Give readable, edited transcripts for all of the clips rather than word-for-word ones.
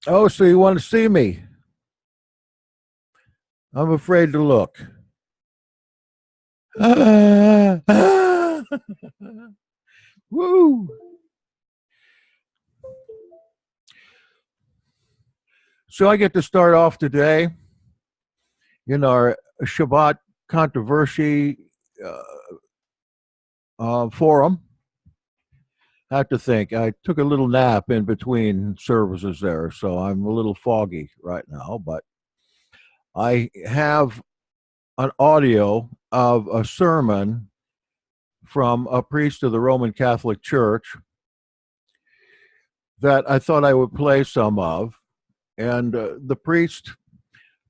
Oh, so you want to see me? I'm afraid to look. Woo! So I get to start off today in our Shabbat controversy uh, forum. I have to think. I took a little nap in between services there, so I'm a little foggy right now. But I have an audio of a sermon from a priest of the Roman Catholic Church that I thought I would play some of. And the priest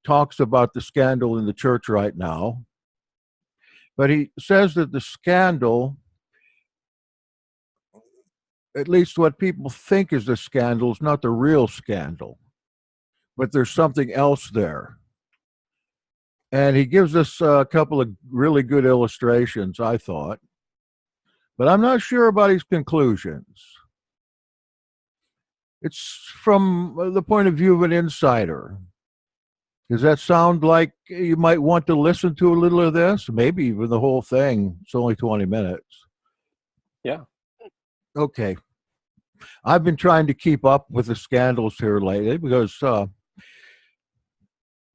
talks about the scandal in the church right now, but he says that the scandal, at least what people think is the scandal, is not the real scandal, but there's something else there. And he gives us a couple of really good illustrations, I thought, but I'm not sure about his conclusions. It's from the point of view of an insider. Does that sound like you might want to listen to a little of this? Maybe even the whole thing. It's only 20 minutes. Yeah. Okay. I've been trying to keep up with the scandals here lately because,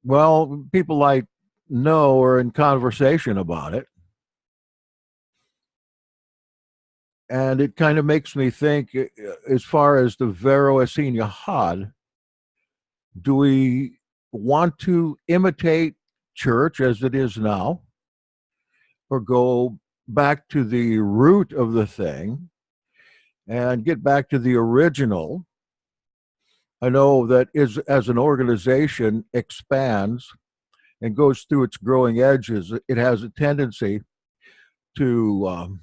well, people I know are in conversation about it. And it kind of makes me think, as far as the Vero Essenia Had, do we want to imitate church as it is now, or go back to the root of the thing and get back to the original? I know that as an organization expands and goes through its growing edges, it has a tendency to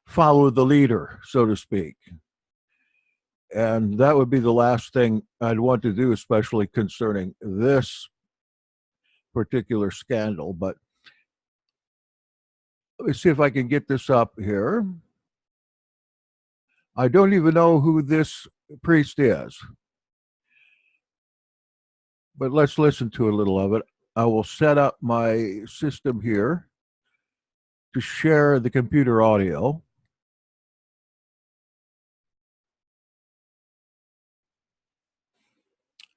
follow the leader, so to speak. And that would be the last thing I'd want to do, especially concerning this particular scandal. But let me see if I can get this up here. I don't even know who this priest is, but let's listen to a little of it. I will set up my system here to share the computer audio.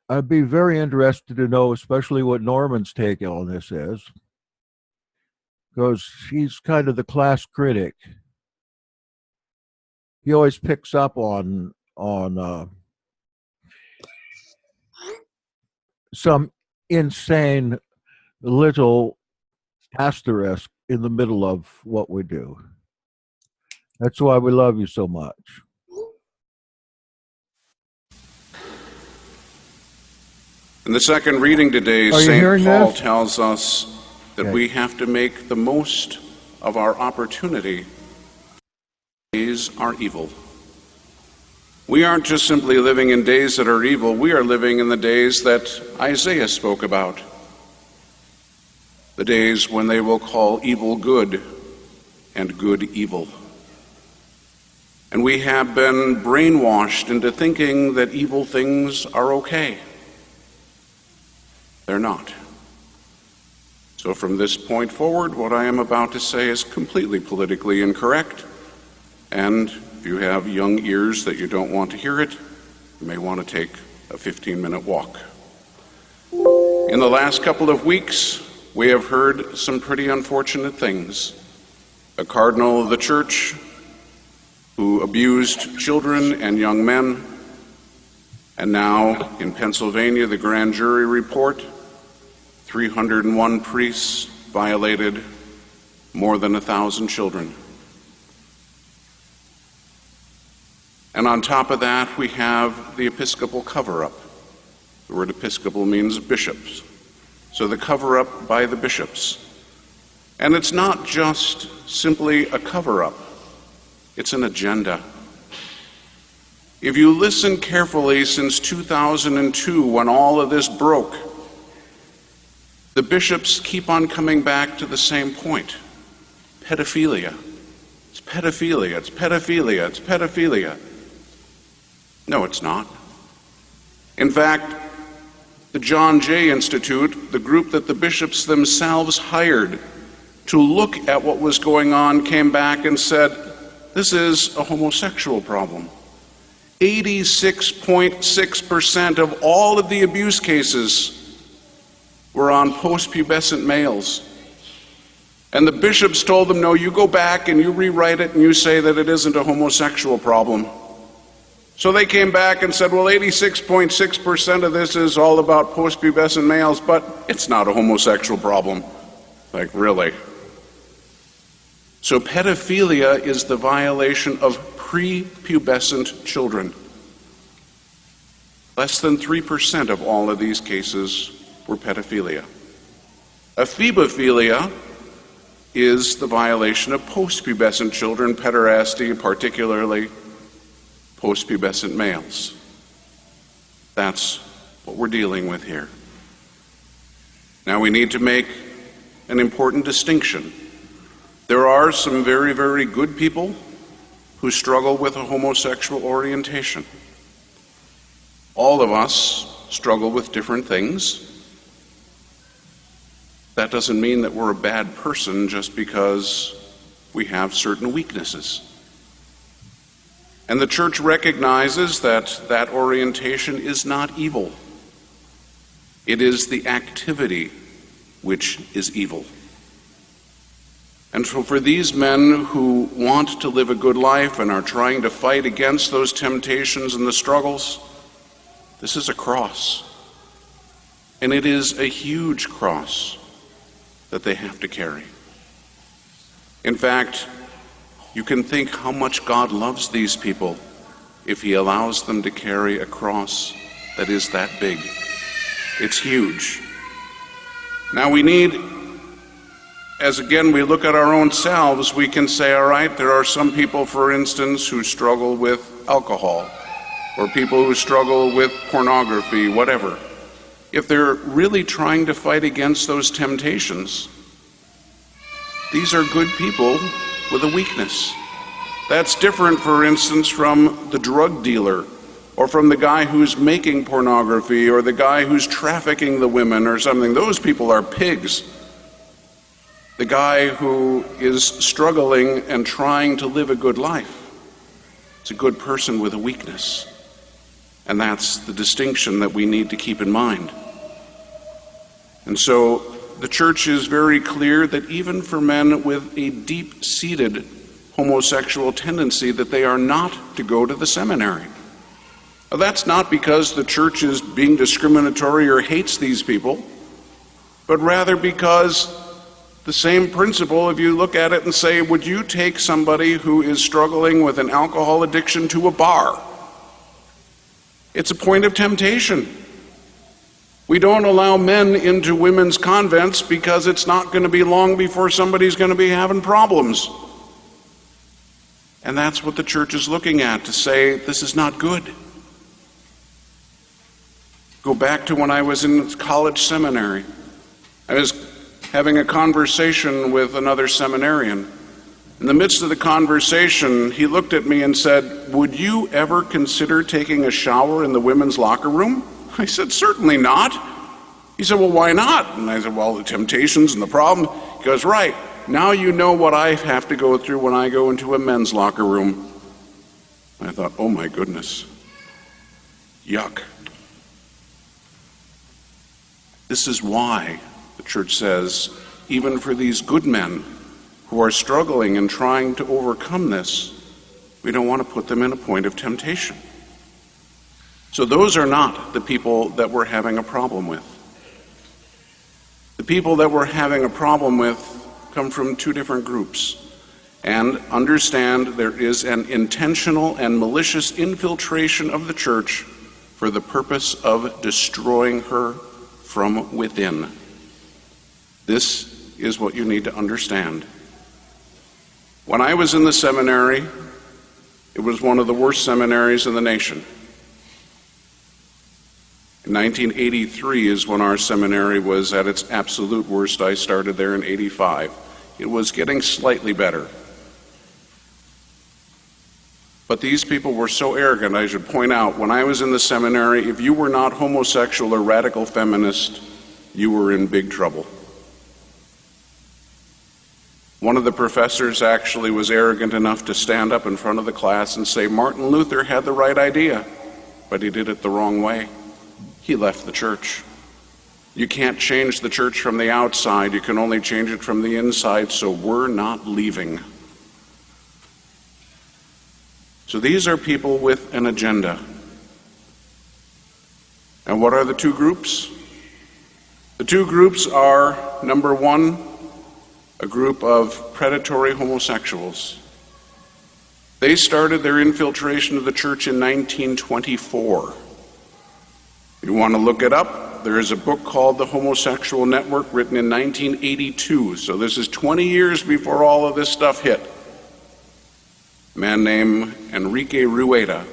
I'd be very interested to know, especially what Norman's take on this is, because he's kind of the class critic. He always picks up on some insane little asterisk in the middle of what we do. That's why we love you so much. In the second reading today, St. Paul tells us that we have to make the most of our opportunity. Days are evil. We aren't just simply living in days that are evil, we are living in the days that Isaiah spoke about. The days when they will call evil good and good evil. And we have been brainwashed into thinking that evil things are okay. They're not. So from this point forward, what I am about to say is completely politically incorrect. And if you have young ears that you don't want to hear it, you may want to take a 15-minute walk. In the last couple of weeks, we have heard some pretty unfortunate things. A cardinal of the church who abused children and young men, and now in Pennsylvania, the grand jury report, 301 priests violated more than 1,000 children. And on top of that, we have the Episcopal cover-up. The word Episcopal means bishops. So the cover-up by the bishops. And it's not just simply a cover-up. It's an agenda. If you listen carefully, since 2002, when all of this broke, the bishops keep on coming back to the same point. Pedophilia. It's pedophilia, it's pedophilia, it's pedophilia. No, it's not. In fact, the John Jay Institute, the group that the bishops themselves hired to look at what was going on, came back and said, this is a homosexual problem. 86.6% of all of the abuse cases were on post-pubescent males. And the bishops told them, no, you go back and you rewrite it and you say that it isn't a homosexual problem. So they came back and said, well, 86.6% of this is all about post-pubescent males, but it's not a homosexual problem. Like, really? So pedophilia is the violation of prepubescent children. Less than 3% of all of these cases were pedophilia. Ephebophilia is the violation of post-pubescent children, pederasty, particularly post-pubescent males. That's what we're dealing with here. Now we need to make an important distinction. There are some very, very good people who struggle with a homosexual orientation. All of us struggle with different things. That doesn't mean that we're a bad person just because we have certain weaknesses. And the church recognizes that that orientation is not evil. It is the activity which is evil. And so for these men who want to live a good life and are trying to fight against those temptations and the struggles, this is a cross. And it is a huge cross that they have to carry. In fact, you can think how much God loves these people if He allows them to carry a cross that is that big. It's huge. Now we need, as again we look at our own selves, we can say, all right, there are some people, for instance, who struggle with alcohol, or people who struggle with pornography, whatever. If they're really trying to fight against those temptations, these are good people with a weakness. That's different, for instance, from the drug dealer, or from the guy who's making pornography, or the guy who's trafficking the women or something. Those people are pigs. The guy who is struggling and trying to live a good life is a good person with a weakness. And that's the distinction that we need to keep in mind. And so the church is very clear that even for men with a deep-seated homosexual tendency, that they are not to go to the seminary. Now, that's not because the church is being discriminatory or hates these people, but rather because the same principle, if you look at it and say, would you take somebody who is struggling with an alcohol addiction to a bar? It's a point of temptation. We don't allow men into women's convents because it's not going to be long before somebody's going to be having problems. And that's what the church is looking at, to say this is not good. Go back to when I was in college seminary. I was having a conversation with another seminarian. In the midst of the conversation, he looked at me and said, would you ever consider taking a shower in the women's locker room? I said, certainly not. He said, well, why not? And I said, well, the temptations and the problem. He goes, right, now you know what I have to go through when I go into a men's locker room. And I thought, oh my goodness, yuck. This is why the church says, even for these good men who are struggling and trying to overcome this, we don't want to put them in a point of temptation. So those are not the people that we're having a problem with. The people that we're having a problem with come from two different groups. And understand there is an intentional and malicious infiltration of the church for the purpose of destroying her from within. This is what you need to understand. When I was in the seminary, it was one of the worst seminaries in the nation. In 1983 is when our seminary was at its absolute worst. I started there in 85. It was getting slightly better. But these people were so arrogant. I should point out, when I was in the seminary, if you were not homosexual or radical feminist, you were in big trouble. One of the professors actually was arrogant enough to stand up in front of the class and say, Martin Luther had the right idea, but he did it the wrong way. He left the church. You can't change the church from the outside, you can only change it from the inside, so we're not leaving. So these are people with an agenda. And what are the two groups? The two groups are, number one, a group of predatory homosexuals. They started their infiltration of the church in 1924. If you want to look it up, there is a book called The Homosexual Network written in 1982. So this is 20 years before all of this stuff hit. A man named Enrique Rueda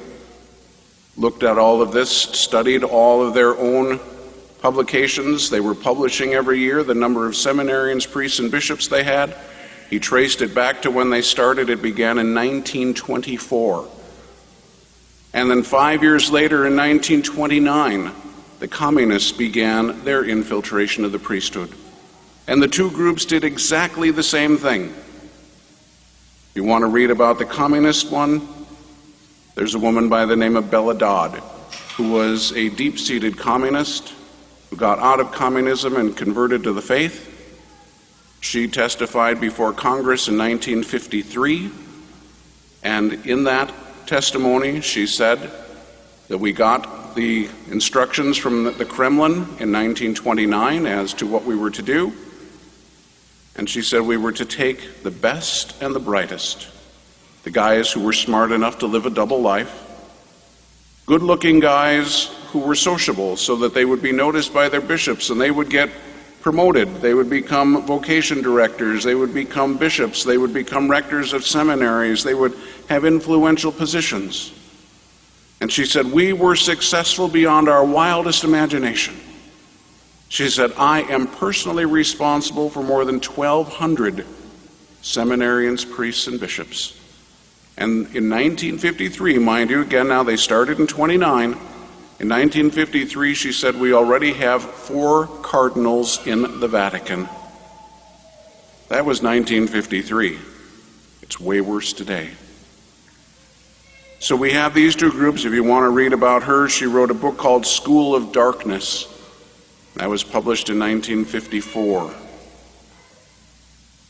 looked at all of this, studied all of their own publications. They were publishing every year the number of seminarians, priests, and bishops they had. He traced it back to when they started. It began in 1924. And then 5 years later, in 1929, the communists began their infiltration of the priesthood. And the two groups did exactly the same thing. If you want to read about the communist one, there's a woman by the name of Bella Dodd, who was a deep-seated communist who got out of communism and converted to the faith. She testified before Congress in 1953, and in that testimony she said that we got the instructions from the Kremlin in 1929 as to what we were to do, and she said we were to take the best and the brightest, the guys who were smart enough to live a double life, good-looking guys who were sociable so that they would be noticed by their bishops and they would get promoted, they would become vocation directors, they would become bishops, they would become rectors of seminaries, they would have influential positions. And she said, we were successful beyond our wildest imagination. She said, I am personally responsible for more than 1,200 seminarians, priests, and bishops. And in 1953, mind you, again, now they started in 29. In 1953, she said, we already have 4 cardinals in the Vatican. That was 1953. It's way worse today. So we have these two groups. If you want to read about her, she wrote a book called School of Darkness. That was published in 1954.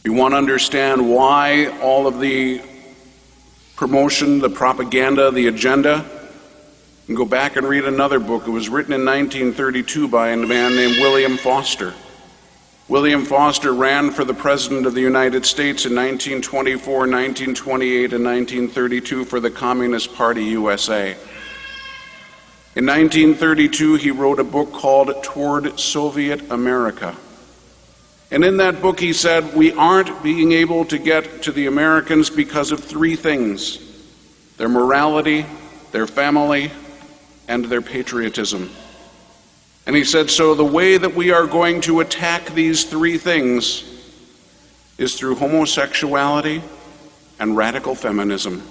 You want to understand why all of the promotion, the propaganda, the agenda, and go back and read another book. It was written in 1932 by a man named William Foster. William Foster ran for the President of the United States in 1924, 1928, and 1932 for the Communist Party USA. In 1932, he wrote a book called Toward Soviet America. And in that book he said, we aren't being able to get to the Americans because of 3 things: their morality, their family, and their patriotism. And he said, so the way that we are going to attack these 3 things is through homosexuality and radical feminism.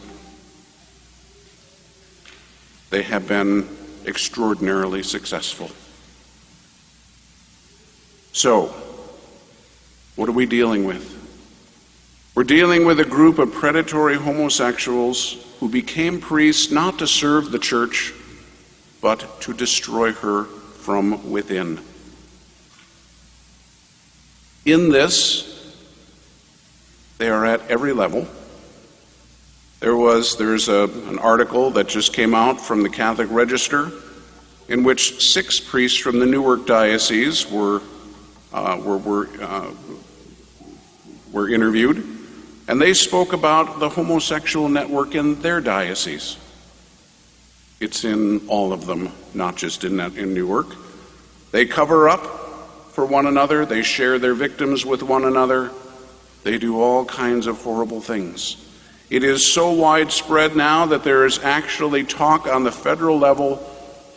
They have been extraordinarily successful. So, what are we dealing with? We're dealing with a group of predatory homosexuals who became priests not to serve the church, but to destroy her from within. In this, they are at every level. There's an article that just came out from the Catholic Register in which 6 priests from the Newark diocese were interviewed, and they spoke about the homosexual network in their diocese. It's in all of them, not just in Newark. They cover up for one another. They share their victims with one another. They do all kinds of horrible things. It is so widespread now that there is actually talk on the federal level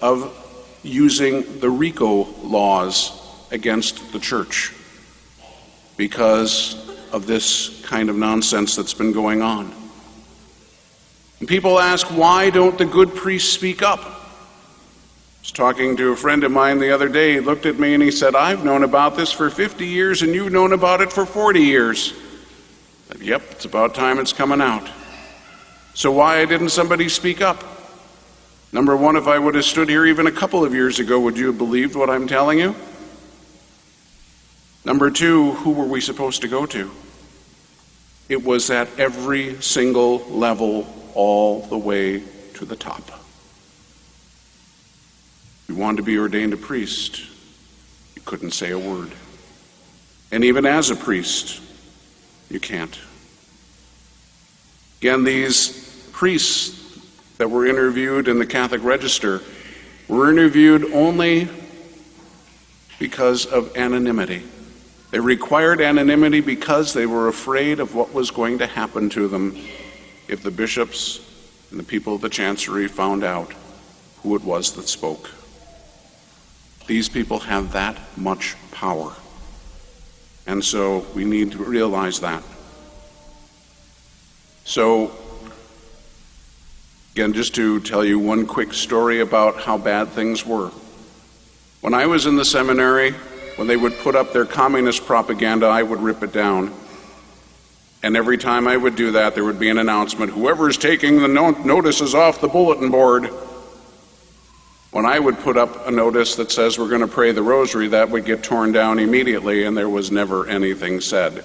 of using the RICO laws against the church because of this kind of nonsense that's been going on. And people ask, why don't the good priests speak up? I was talking to a friend of mine the other day. He looked at me and he said, I've known about this for 50 years and you've known about it for 40 years. I said, yep, it's about time it's coming out. So why didn't somebody speak up? Number one, if I would have stood here even a couple of years ago, would you have believed what I'm telling you? Number two, who were we supposed to go to? It was at every single level, all the way to the top. If you wanted to be ordained a priest, you couldn't say a word. And even as a priest, you can't. Again, these priests that were interviewed in the Catholic Register were interviewed only because of anonymity. They required anonymity because they were afraid of what was going to happen to them if the bishops and the people of the chancery found out who it was that spoke. These people have that much power. And so we need to realize that. So, again, just to tell you one quick story about how bad things were. When I was in the seminary, when they would put up their communist propaganda, I would rip it down. And every time I would do that, there would be an announcement, whoever's taking the notices off the bulletin board. When I would put up a notice that says we're going to pray the rosary, that would get torn down immediately, and there was never anything said.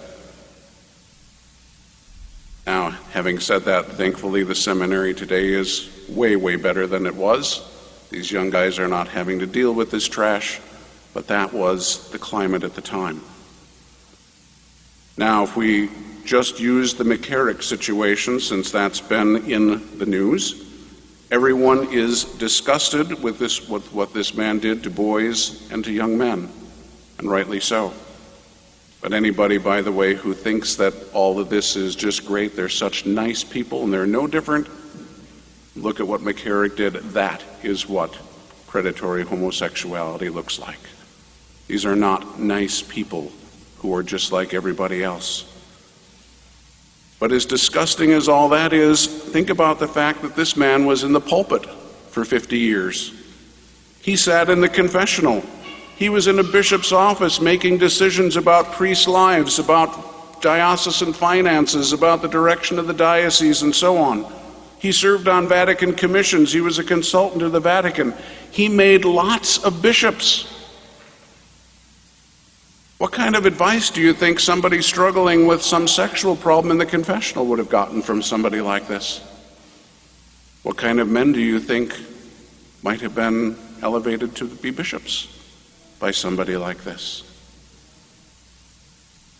Now, having said that, thankfully the seminary today is way, way better than it was. These young guys are not having to deal with this trash, but that was the climate at the time. Now, if we just use the McCarrick situation, since that's been in the news, everyone is disgusted with what this man did to boys and to young men, and rightly so. But anybody, by the way, who thinks that all of this is just great, they're such nice people and they're no different, look at what McCarrick did. That is what predatory homosexuality looks like. These are not nice people who are just like everybody else. But as disgusting as all that is, think about the fact that this man was in the pulpit for 50 years. He sat in the confessional. He was in a bishop's office making decisions about priests' lives, about diocesan finances, about the direction of the diocese, and so on. He served on Vatican commissions. He was a consultant to the Vatican. He made lots of bishops. What kind of advice do you think somebody struggling with some sexual problem in the confessional would have gotten from somebody like this? What kind of men do you think might have been elevated to be bishops by somebody like this?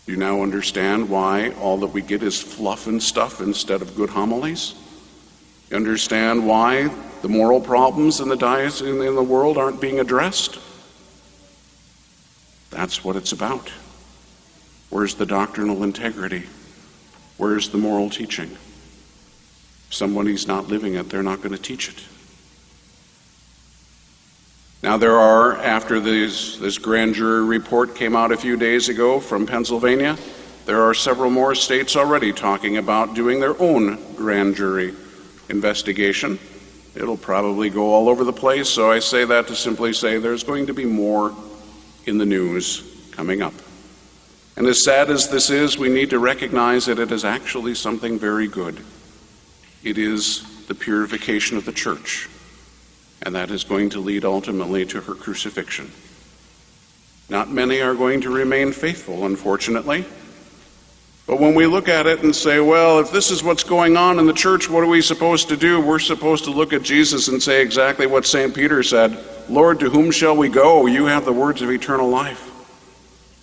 Do you now understand why all that we get is fluff and stuff instead of good homilies? You understand why the moral problems in the diocese in the world aren't being addressed? That's what it's about. Where's the doctrinal integrity? Where's the moral teaching? If somebody's not living it, they're not going to teach it. Now there are, after this grand jury report came out a few days ago from Pennsylvania, there are several more states already talking about doing their own grand jury investigation. It'll probably go all over the place, so I say that to simply say there's going to be more in the news coming up. And as sad as this is, we need to recognize that it is actually something very good. It is the purification of the church, and that is going to lead ultimately to her crucifixion. Not many are going to remain faithful, unfortunately. But when we look at it and say, well, if this is what's going on in the church, what are we supposed to do? We're supposed to look at Jesus and say exactly what St. Peter said, Lord, to whom shall we go? You have the words of eternal life.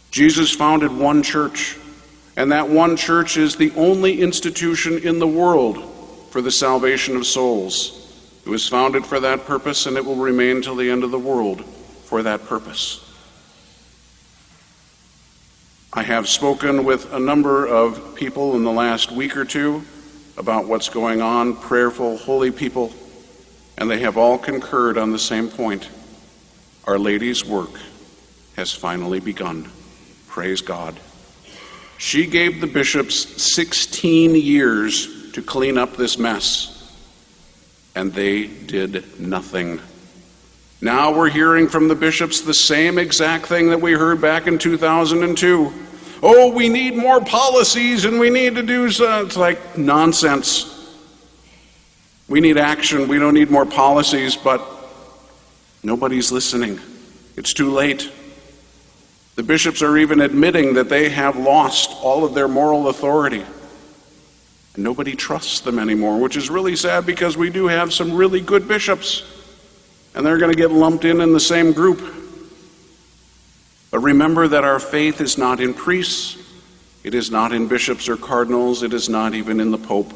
Jesus founded one church, and that one church is the only institution in the world for the salvation of souls. It was founded for that purpose, and it will remain till the end of the world for that purpose. I have spoken with a number of people in the last week or two about what's going on, prayerful, holy people, and they have all concurred on the same point. Our Lady's work has finally begun. Praise God. She gave the bishops 16 years to clean up this mess. and they did nothing. Now we're hearing from the bishops the same exact thing that we heard back in 2002. Oh, we need more policies and we need to do so. It's like nonsense. We need action. We don't need more policies, but nobody's listening. It's too late. The bishops are even admitting that they have lost all of their moral authority. And nobody trusts them anymore, which is really sad because we do have some really good bishops. And they're going to get lumped in the same group. But remember that our faith is not in priests. It is not in bishops or cardinals. It is not even in the Pope.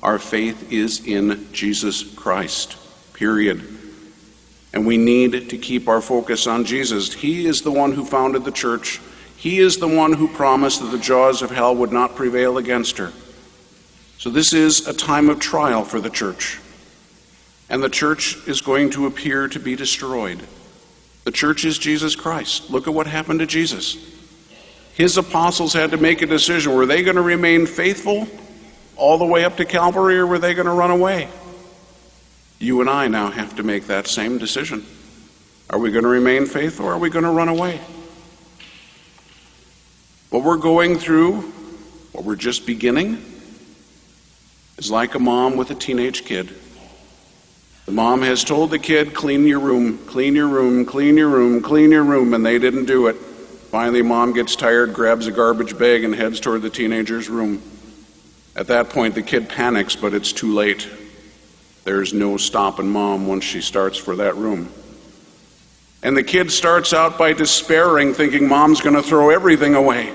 Our faith is in Jesus Christ, period. And we need to keep our focus on Jesus. He is the one who founded the church. He is the one who promised that the jaws of hell would not prevail against her. So this is a time of trial for the church. And the church is going to appear to be destroyed. The church is Jesus Christ. Look at what happened to Jesus. His apostles had to make a decision. Were they going to remain faithful all the way up to Calvary, or were they going to run away? You and I now have to make that same decision. Are we going to remain faithful, or are we going to run away? What we're going through, what we're just beginning, is like a mom with a teenage kid. The mom has told the kid, clean your room, clean your room, clean your room, clean your room, and they didn't do it. Finally, mom gets tired, grabs a garbage bag, and heads toward the teenager's room. At that point, the kid panics, but it's too late. There's no stopping mom once she starts for that room. And the kid starts out by despairing, thinking mom's going to throw everything away.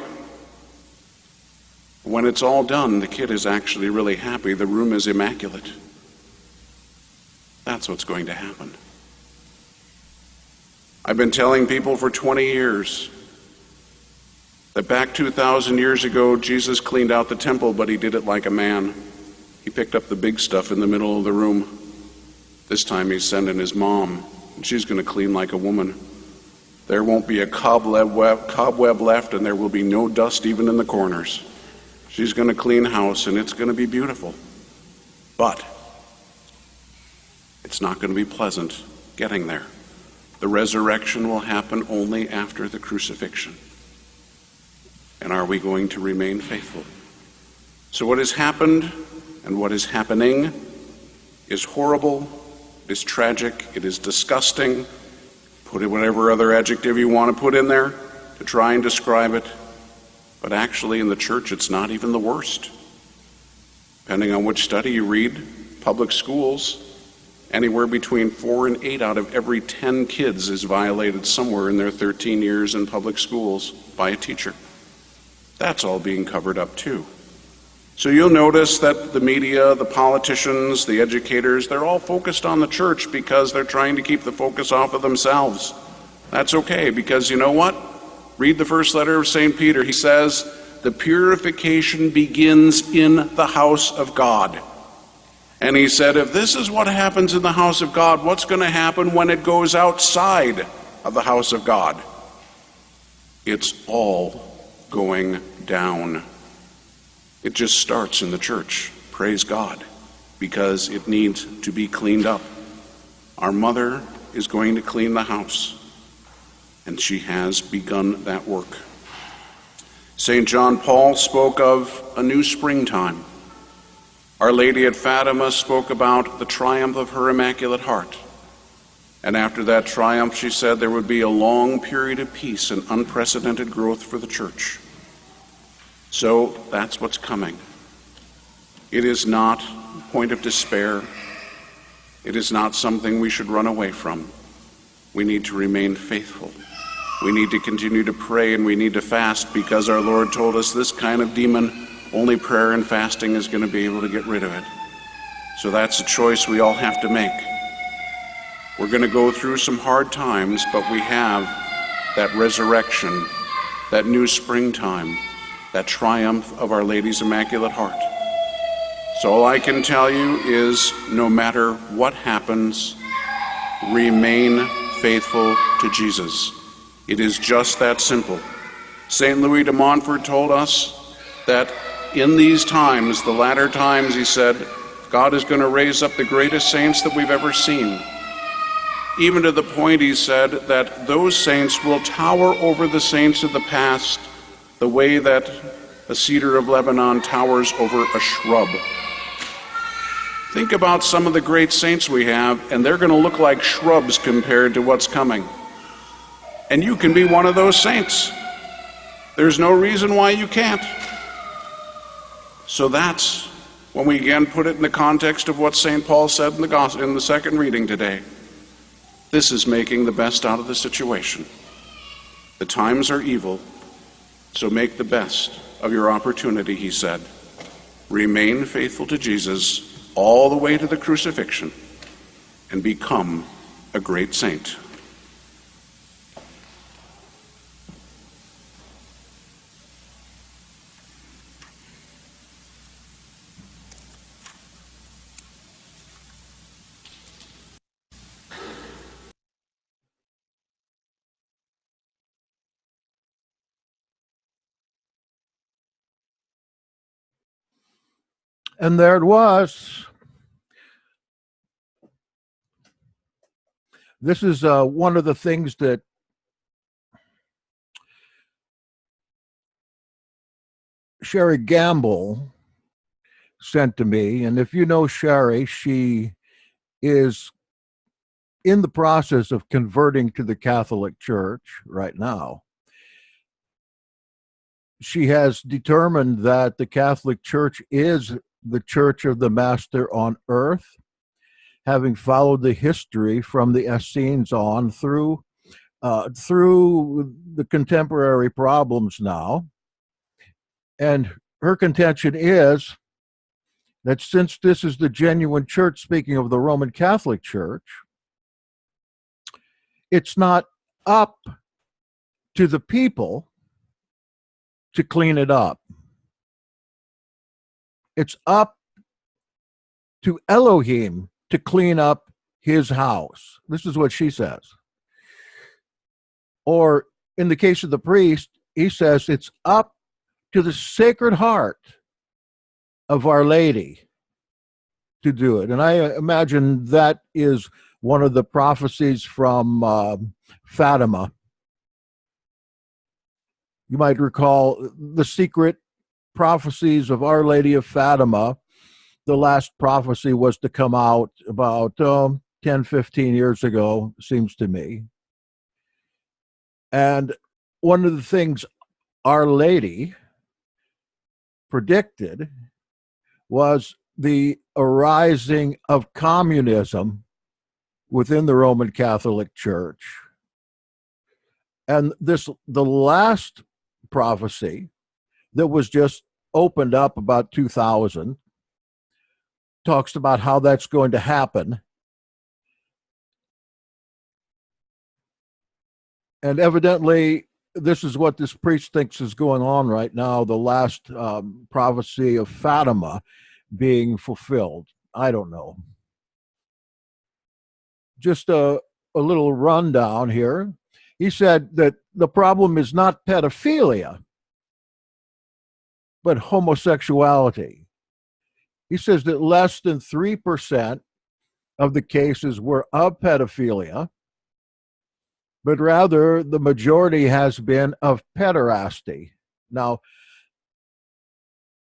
When it's all done, the kid is actually really happy. The room is immaculate. That's what's going to happen. I've been telling people for 20 years that back 2,000 years ago, Jesus cleaned out the temple, but he did it like a man. He picked up the big stuff in the middle of the room. This time he's sending his mom, and she's going to clean like a woman. There won't be a cobweb left, and there will be no dust even in the corners. She's going to clean house, and it's going to be beautiful. But it's not going to be pleasant getting there. The resurrection will happen only after the crucifixion. And are we going to remain faithful? So what has happened and what is happening is horrible, it is tragic, it is disgusting. Put in whatever other adjective you want to put in there to try and describe it. But actually in the church it's not even the worst. Depending on which study you read, public schools, anywhere between 4 and 8 out of every 10 kids is violated somewhere in their 13 years in public schools by a teacher. That's all being covered up too. So you'll notice that the media, the politicians, the educators, they're all focused on the church because they're trying to keep the focus off of themselves. That's okay, because you know what? Read the first letter of St. Peter. He says, the purification begins in the house of God. And he said, if this is what happens in the house of God, what's going to happen when it goes outside of the house of God? It's all going down. It just starts in the church. Praise God, because it needs to be cleaned up. Our mother is going to clean the house, and she has begun that work. St. John Paul spoke of a new springtime. Our Lady at Fatima spoke about the triumph of her Immaculate Heart. And after that triumph, she said there would be a long period of peace and unprecedented growth for the church. So that's what's coming. It is not a point of despair. It is not something we should run away from. We need to remain faithful. We need to continue to pray, and we need to fast, because our Lord told us this kind of demon, only prayer and fasting is going to be able to get rid of it. So that's a choice we all have to make. We're going to go through some hard times, but we have that resurrection, that new springtime, that triumph of Our Lady's Immaculate Heart. So all I can tell you is, no matter what happens, remain faithful to Jesus. It is just that simple. St. Louis de Montfort told us that in these times, the latter times, he said, God is going to raise up the greatest saints that we've ever seen. Even to the point, he said, that those saints will tower over the saints of the past the way that a cedar of Lebanon towers over a shrub. Think about some of the great saints we have, and they're going to look like shrubs compared to what's coming. And you can be one of those saints. There's no reason why you can't. So that's when we again put it in the context of what St. Paul said in the second reading today. This is making the best out of the situation. The times are evil, so make the best of your opportunity, he said. Remain faithful to Jesus all the way to the crucifixion and become a great saint. And there it was. This is one of the things that Sherry Gamble sent to me. And if you know Sherry, she is in the process of converting to the Catholic Church right now. She has determined that the Catholic Church is the Church of the Master on earth, having followed the history from the Essenes on through the contemporary problems now. And her contention is that since this is the genuine church, speaking of the Roman Catholic Church, it's not up to the people to clean it up. It's up to Elohim to clean up his house. This is what she says. Or in the case of the priest, he says it's up to the Sacred Heart of Our Lady to do it. And I imagine that is one of the prophecies from Fatima. You might recall the secret prophecies of Our Lady of Fatima. The last prophecy was to come out about 10, 15 years ago, seems to me. And one of the things Our Lady predicted was the arising of communism within the Roman Catholic Church. And the last prophecy that was just opened up about 2000 talks about how that's going to happen. And evidently, this is what this priest thinks is going on right now, the last prophecy of Fatima being fulfilled. I don't know. Just a little rundown here. He said that the problem is not pedophilia, but homosexuality. He says that less than 3% of the cases were of pedophilia, but rather the majority has been of pederasty. Now,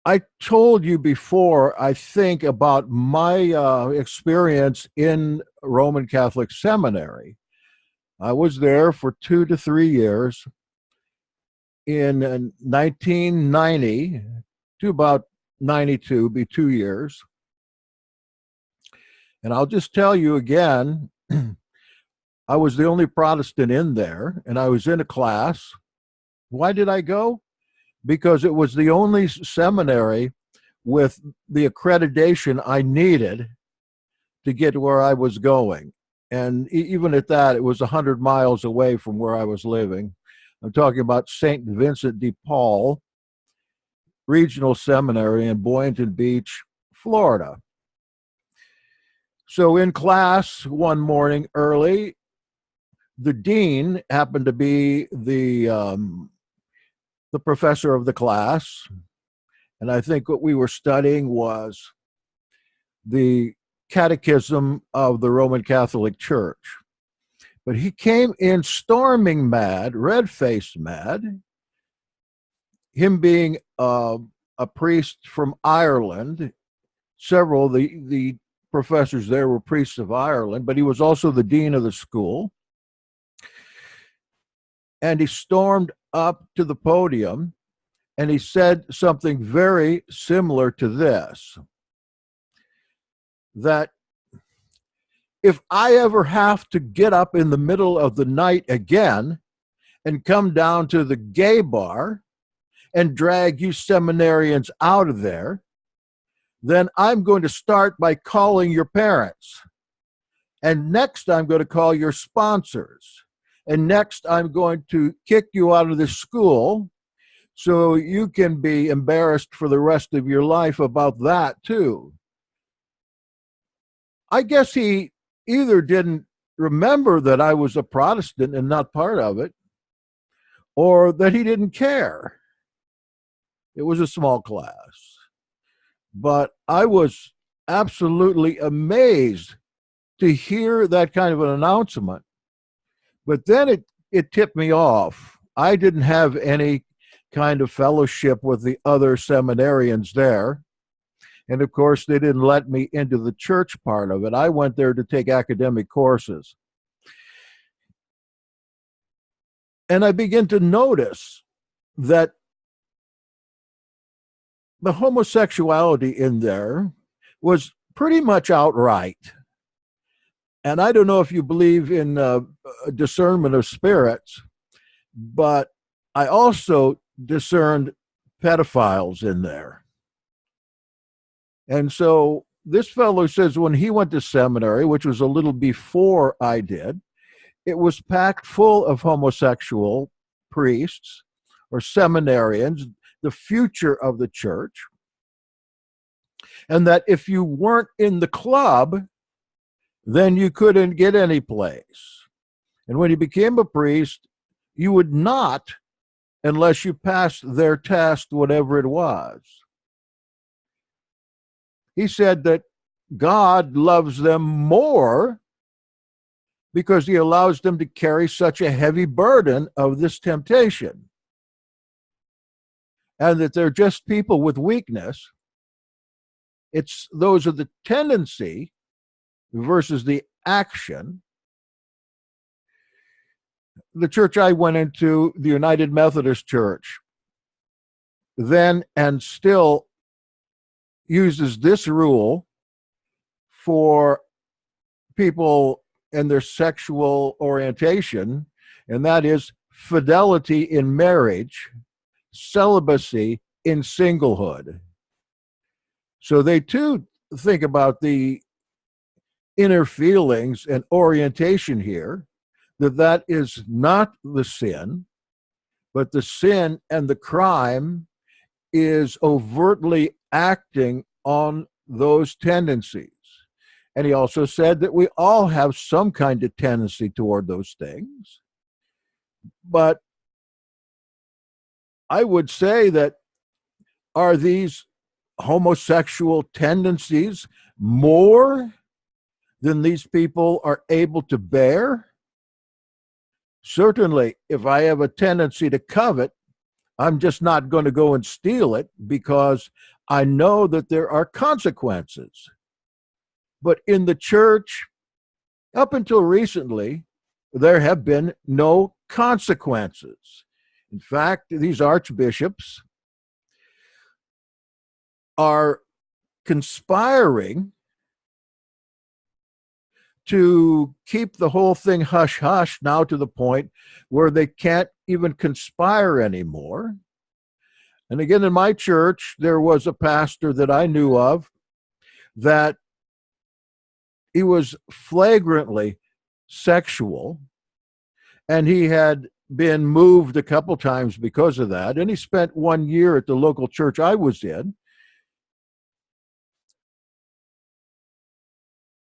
I told you before, I think, about my experience in Roman Catholic Seminary. I was there for 2 to 3 years in 1990 to about 92, be 2 years. And I'll just tell you again, I was the only Protestant in there, and I was in a class. Why did I go? Because it was the only seminary with the accreditation I needed to get to where I was going. And even at that, it was 100 miles away from where I was living. I'm talking about St. Vincent de Paul Regional Seminary in Boynton Beach, Florida. So in class one morning early, the dean happened to be the professor of the class. And I think what we were studying was the Catechism of the Roman Catholic Church. But he came in storming mad, red-faced mad, him being a priest from Ireland. Several of the professors there were priests of Ireland, but he was also the dean of the school. And he stormed up to the podium and he said something very similar to this, that if I ever have to get up in the middle of the night again and come down to the gay bar and drag you seminarians out of there, then I'm going to start by calling your parents. And next, I'm going to call your sponsors. And next, I'm going to kick you out of this school so you can be embarrassed for the rest of your life about that, too. I guess he either didn't remember that I was a Protestant and not part of it, or that he didn't care. It was a small class. But I was absolutely amazed to hear that kind of an announcement. But then it tipped me off. I didn't have any kind of fellowship with the other seminarians there. And of course, they didn't let me into the church part of it. I went there to take academic courses. And I began to notice that the homosexuality in there was pretty much outright. And I don't know if you believe in discernment of spirits, but I also discerned pedophiles in there. And so this fellow says when he went to seminary, which was a little before I did, it was packed full of homosexual priests or seminarians, the future of the church, and that if you weren't in the club, then you couldn't get any place. And when you became a priest, you would not unless you passed their test, whatever it was. He said that God loves them more because he allows them to carry such a heavy burden of this temptation. And that they're just people with weakness. It's those of the tendency versus the action. The church I went into, the United Methodist Church, then and still uses this rule for people and their sexual orientation, and that is fidelity in marriage, celibacy in singlehood. So they too think about the inner feelings and orientation here, that is not the sin, but the sin and the crime is overtly acting on those tendencies. And he also said that we all have some kind of tendency toward those things. But I would say that, are these homosexual tendencies more than these people are able to bear? Certainly, if I have a tendency to covet, I'm just not going to go and steal it because I know that there are consequences. But in the church, up until recently, there have been no consequences. In fact, these archbishops are conspiring to keep the whole thing hush-hush now to the point where they can't even conspire anymore. And again, in my church, there was a pastor that I knew of that he was flagrantly sexual, and he had been moved a couple times because of that, and he spent 1 year at the local church I was in.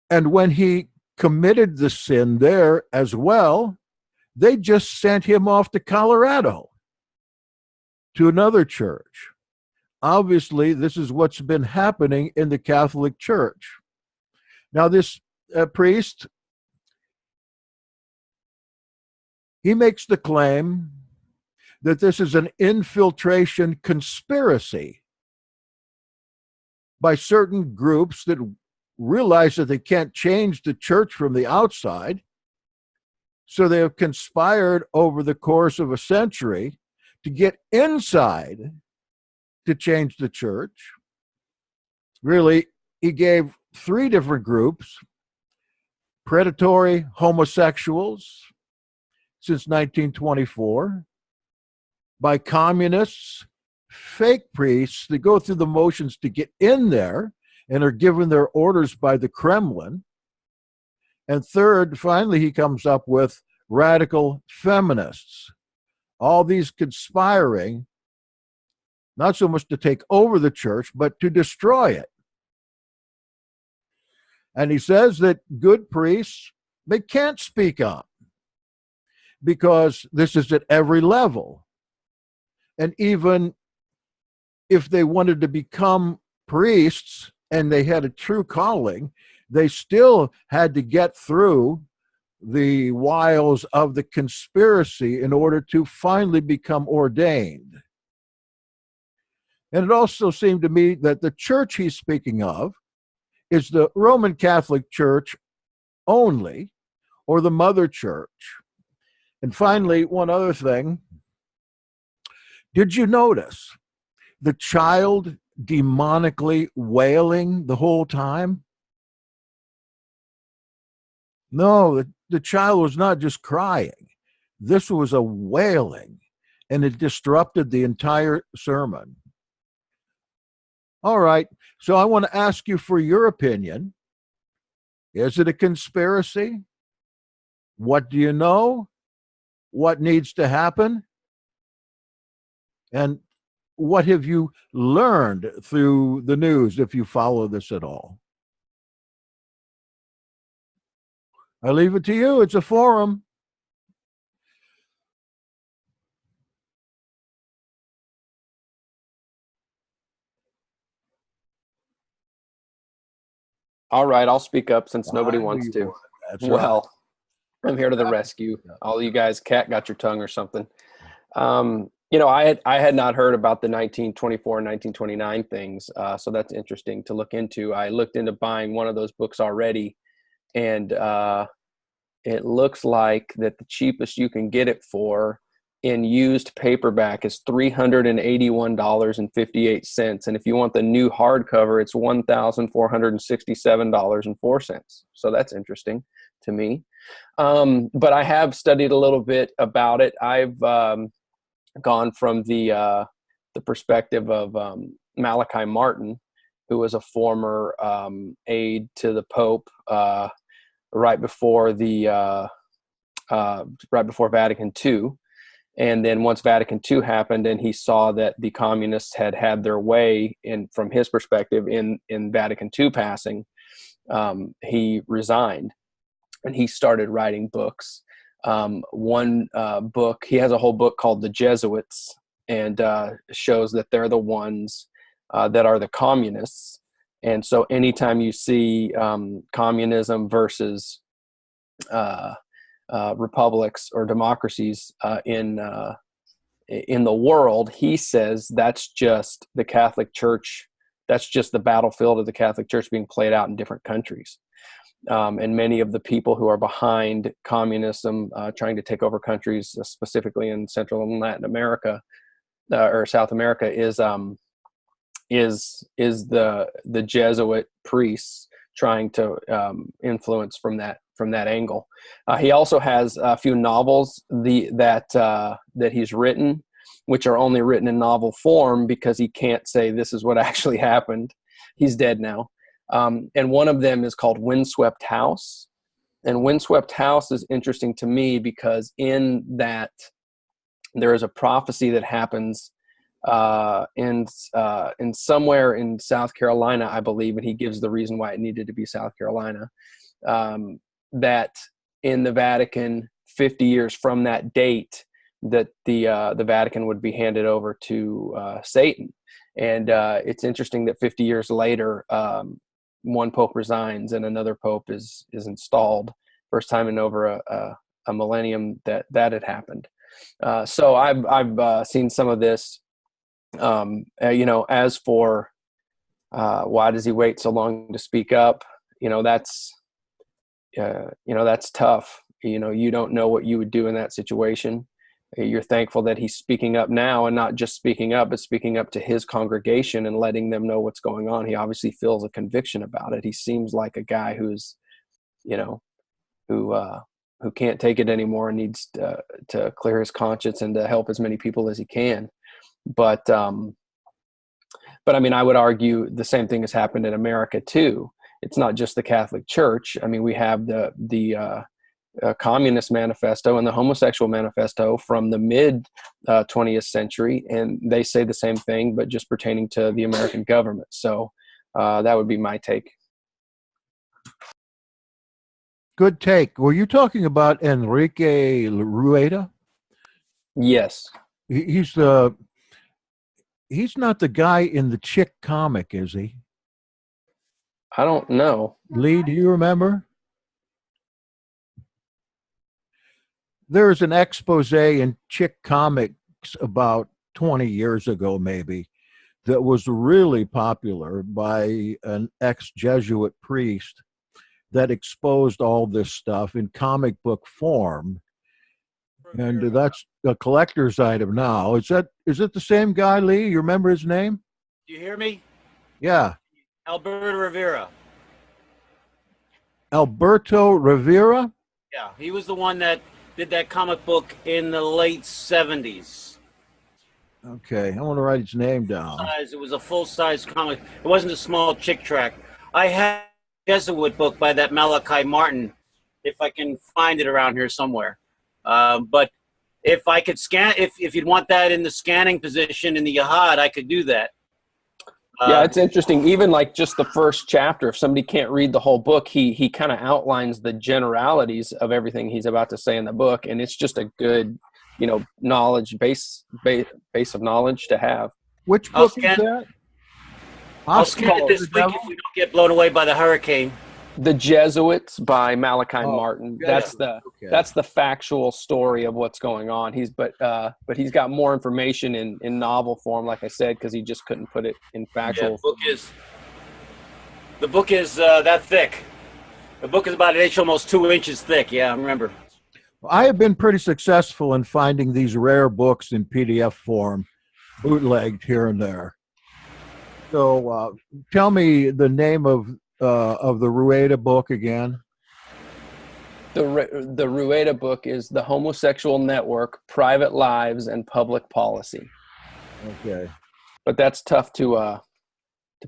And when he committed the sin there as well, they just sent him off to Colorado to another church. obviously, this is what's been happening in the Catholic Church. Now, this priest, he makes the claim that this is an infiltration conspiracy by certain groups that realize that they can't change the church from the outside. So they have conspired over the course of a century to get inside to change the church. Really, he gave three different groups: predatory homosexuals since 1924, by communists, fake priests that go through the motions to get in there and are given their orders by the Kremlin. And third, finally, he comes up with radical feminists. All these conspiring, not so much to take over the church, but to destroy it. And he says that good priests, they can't speak up because this is at every level. And even if they wanted to become priests and they had a true calling, they still had to get through the wiles of the conspiracy in order to finally become ordained. And it also seemed to me that the church he's speaking of is the Roman Catholic Church only, or the mother church. And finally, one other thing. Did you notice the child demonically wailing the whole time? No, the child was not just crying. This was a wailing, and it disrupted the entire sermon. All right, so I want to ask you for your opinion. Is it a conspiracy? What do you know? What needs to happen? And what have you learned through the news, if you follow this at all? I leave it to you. It's a forum. All right, I'll speak up since nobody I knew wants you to. would. That's Well, right. I'm here to the rescue. All you guys, cat got your tongue or something. I had not heard about the 1924 and 1929 things, so that's interesting to look into. I looked into buying one of those books already, and it looks like that the cheapest you can get it for in used paperback is $381.58. And if you want the new hardcover, it's $1,467.04. So that's interesting to me. But I have studied a little bit about it. I've gone from the perspective of Malachi Martin, who was a former aide to the Pope right before Vatican II. And then once Vatican II happened and he saw that the communists had their way from his perspective in Vatican II passing, he resigned and he started writing books. One book, he has a whole book called The Jesuits, and shows that they're the ones that are the communists. And so anytime you see communism versus republics or democracies in the world, he says that's just the Catholic Church. That's just the battlefield of the Catholic Church being played out in different countries. And many of the people who are behind communism, trying to take over countries, specifically in Central and Latin America or South America, is the Jesuit priests trying to influence from that angle. He also has a few novels that he's written, which are only written in novel form because he can't say this is what actually happened. He's dead now. And one of them is called Windswept House. And Windswept House is interesting to me because in that there is a prophecy that happens in somewhere in South Carolina, I believe, and he gives the reason why it needed to be South Carolina, that in the Vatican, 50 years from that date, that the Vatican would be handed over to Satan. And it's interesting that 50 years later, one pope resigns and another pope is installed. First time in over a millennium that had happened. So I've seen some of this. As for why does he wait so long to speak up? That's tough. You don't know what you would do in that situation. You're thankful that he's speaking up now, and not just speaking up, but speaking up to his congregation and letting them know what's going on. He obviously feels a conviction about it. He seems like a guy who's, who can't take it anymore and needs to clear his conscience and to help as many people as he can. But I mean, I would argue the same thing has happened in America too. It's not just the Catholic Church. I mean, we have the Communist Manifesto and the Homosexual Manifesto from the mid 20th century, and they say the same thing, but just pertaining to the American government. So that would be my take. Good take. Were you talking about Enrique Rueda? Yes. He's not the guy in the Chick comic, is he? I don't know. Lee, do you remember? There's an expose in Chick Comics about 20 years ago, maybe, that was really popular by an ex-Jesuit priest that exposed all this stuff in comic book form. And that's a collector's item now. Is it the same guy, Lee? You remember his name? Do you hear me? Yeah. Alberto Rivera. Alberto Rivera? Yeah, he was the one that did that comic book in the late 70s. Okay, I want to write his name down. It was a full-size comic. It wasn't a small chick track. I had a Jesuit book by that Malachi Martin, if I can find it around here somewhere. But if I could scan, if you'd want that in the scanning position in the Yahad, I could do that. Yeah, it's interesting. Even like just the first chapter, if somebody can't read the whole book, he kind of outlines the generalities of everything he's about to say in the book, and it's just a good, knowledge base of knowledge to have. Which book is that? I'll scan it this week if we don't get blown away by the hurricane. The Jesuits by Malachi Martin. Yeah. That's the factual story of what's going on. But he's got more information in novel form, like I said, because he just couldn't put it in factual. Yeah, the book is that thick. The book is about an inch, almost 2 inches thick. Yeah, I remember. I have been pretty successful in finding these rare books in PDF form, bootlegged here and there. So tell me the name of the Rueda book again. The Rueda book is The Homosexual Network, Private Lives and Public Policy. Okay. But that's tough to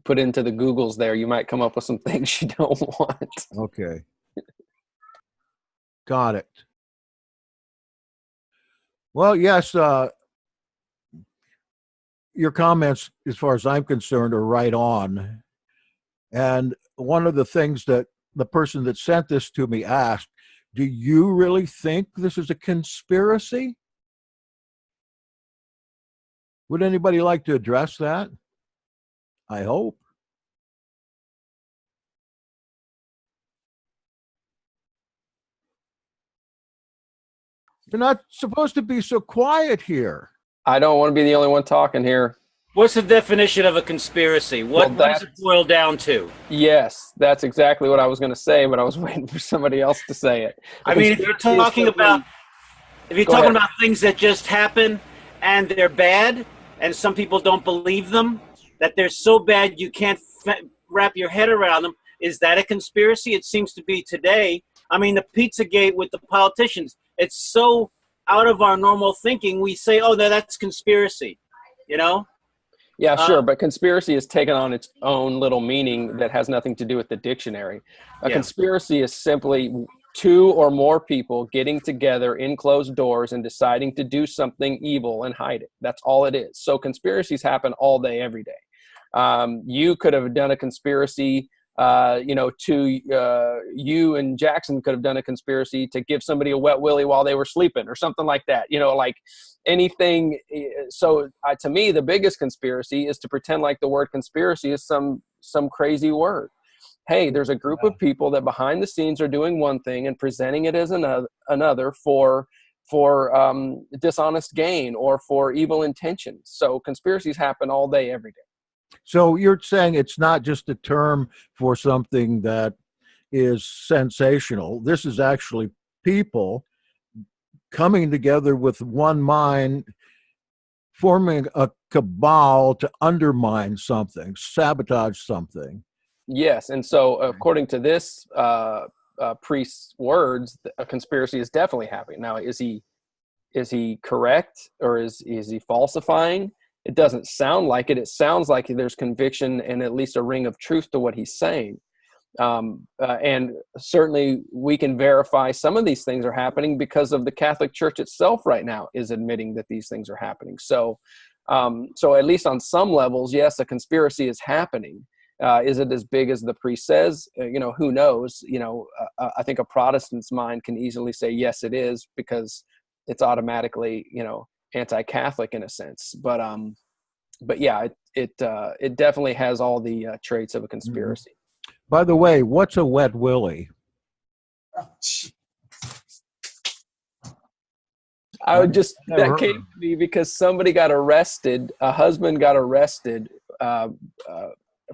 put into the Googles there. You might come up with some things you don't want. Okay. Got it. Well, yes, your comments, as far as I'm concerned, are right on. And one of the things that the person that sent this to me asked, do you really think this is a conspiracy? Would anybody like to address that? I hope. You're not supposed to be so quiet here. I don't want to be the only one talking here. What's the definition of a conspiracy? What does it boil down to? Yes, that's exactly what I was going to say, but I was waiting for somebody else to say it. I mean, if you're talking about things that just happen and they're bad, and some people don't believe them, that they're so bad you can't wrap your head around them, is that a conspiracy? It seems to be today. I mean, the Pizzagate with the politicians, it's so out of our normal thinking. We say, oh, no, that's conspiracy, Yeah, sure, but conspiracy has taken on its own little meaning that has nothing to do with the dictionary. A conspiracy is simply two or more people getting together in closed doors and deciding to do something evil and hide it. That's all it is. So conspiracies happen all day, every day. You could have done a conspiracy you and Jackson could have done a conspiracy to give somebody a wet willy while they were sleeping or something like that, like anything. So to me, the biggest conspiracy is to pretend like the word conspiracy is some crazy word. Hey, there's a group of people that behind the scenes are doing one thing and presenting it as another for dishonest gain or for evil intentions. So conspiracies happen all day, every day. So you're saying it's not just a term for something that is sensational. This is actually people coming together with one mind, forming a cabal to undermine something, sabotage something. Yes, and so according to this priest's words, a conspiracy is definitely happening. Now, is he correct, or is he falsifying? It doesn't sound like it. It sounds like there's conviction and at least a ring of truth to what he's saying. And certainly we can verify some of these things are happening because of the Catholic Church itself right now is admitting that these things are happening. So at least on some levels, yes, a conspiracy is happening. Is it as big as the priest says? Who knows? I think a Protestant's mind can easily say, yes, it is, because it's automatically, anti-Catholic in a sense. But yeah, it definitely has all the traits of a conspiracy. By the way, what's a wet willy? That came to me because somebody got arrested. A husband got arrested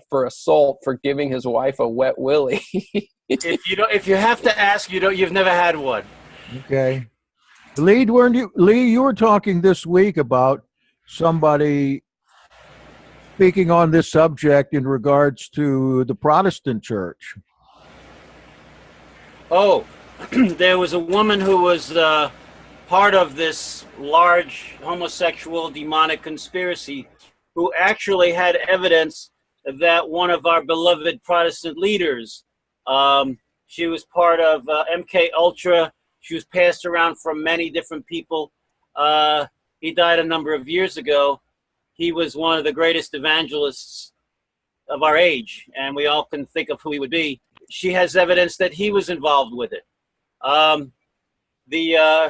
for assault for giving his wife a wet willy. If you have to ask, you've never had one. Okay. Lee, you were talking this week about somebody speaking on this subject in regards to the Protestant church. Oh, there was a woman who was part of this large homosexual demonic conspiracy who actually had evidence that one of our beloved Protestant leaders, she was part of MK Ultra. She was passed around from many different people. He died a number of years ago. He was one of the greatest evangelists of our age, and we all can think of who he would be. She has evidence that he was involved with it.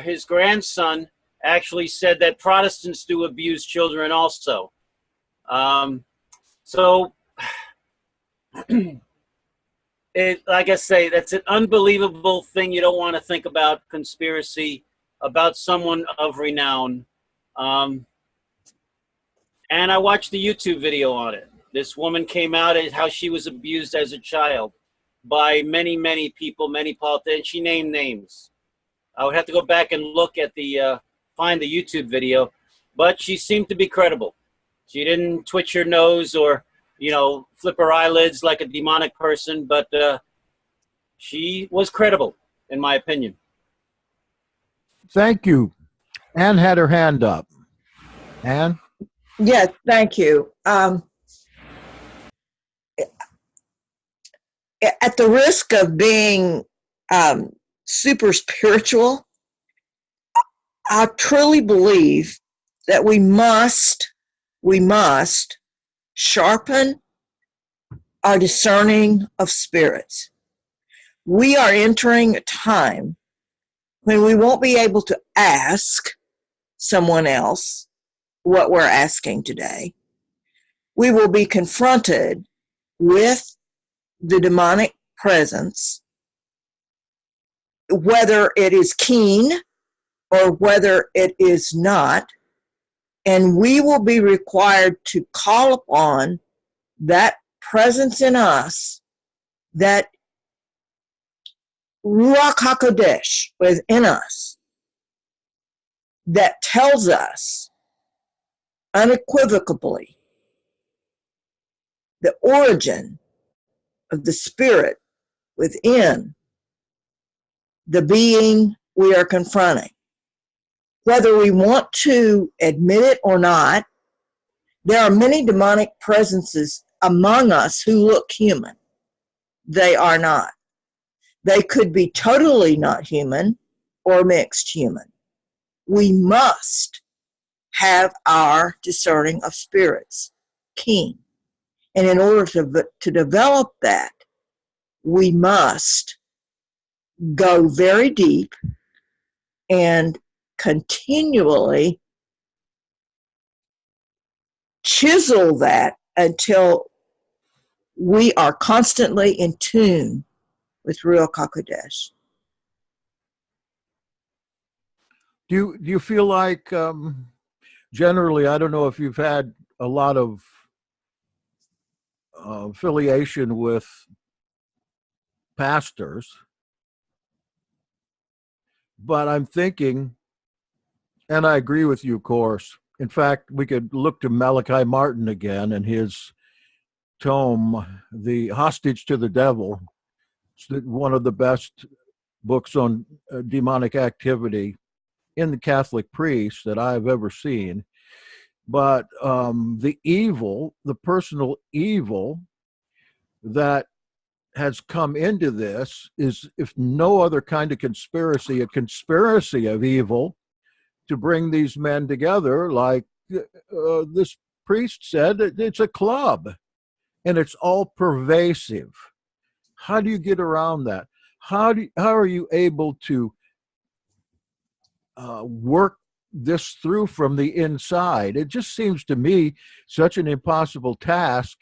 His grandson actually said that Protestants do abuse children also. Like I say, that's an unbelievable thing. You don't want to think about conspiracy about someone of renown. And I watched the YouTube video on it. This woman came out as how she was abused as a child by many, many people, many politicians. She named names. I would have to go back and look at find the YouTube video, but she seemed to be credible. She didn't twitch her nose or, flip her eyelids like a demonic person, but she was credible, in my opinion. Thank you. Anne had her hand up. Anne? Yes, thank you. At the risk of being super spiritual, I truly believe that we must sharpen our discerning of spirits. We are entering a time when we won't be able to ask someone else what we're asking today. We will be confronted with the demonic presence, whether it is keen or whether it is not, and we will be required to call upon that presence in us, that Ruach HaKodesh within us, that tells us unequivocally the origin of the spirit within the being we are confronting. Whether we want to admit it or not, there are many demonic presences among us who look human. They are not. They could be totally not human or mixed human. We must have our discerning of spirits keen. And in order to develop that, we must go very deep and continually chisel that until we are constantly in tune with Ruach HaKodesh. Do you feel like generally, I don't know if you've had a lot of affiliation with pastors, but I'm thinking, and I agree with you, of course. In fact, we could look to Malachi Martin again and his tome, The Hostage to the Devil. It's one of the best books on demonic activity in the Catholic priests that I've ever seen. But the evil, the personal evil that has come into this is, if no other kind of conspiracy, a conspiracy of evil to bring these men together. Like this priest said, it's a club and it's all pervasive. How do you get around that? How are you able to work this through from the inside? It just seems to me such an impossible task.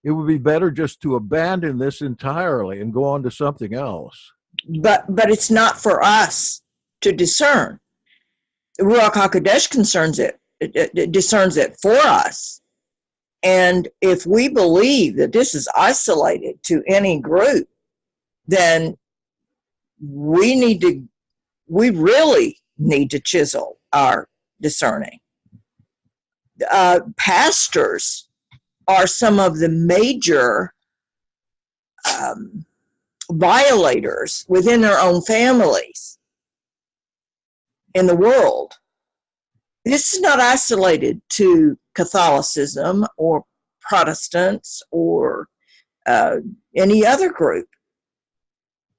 It would be better just to abandon this entirely and go on to something else. But it's not for us to discern. Ruach HaKodesh discerns it for us. And if we believe that this is isolated to any group, then we really need to chisel our discerning. Pastors are some of the major violators within their own families in the world. This is not isolated to Catholicism or Protestants or any other group.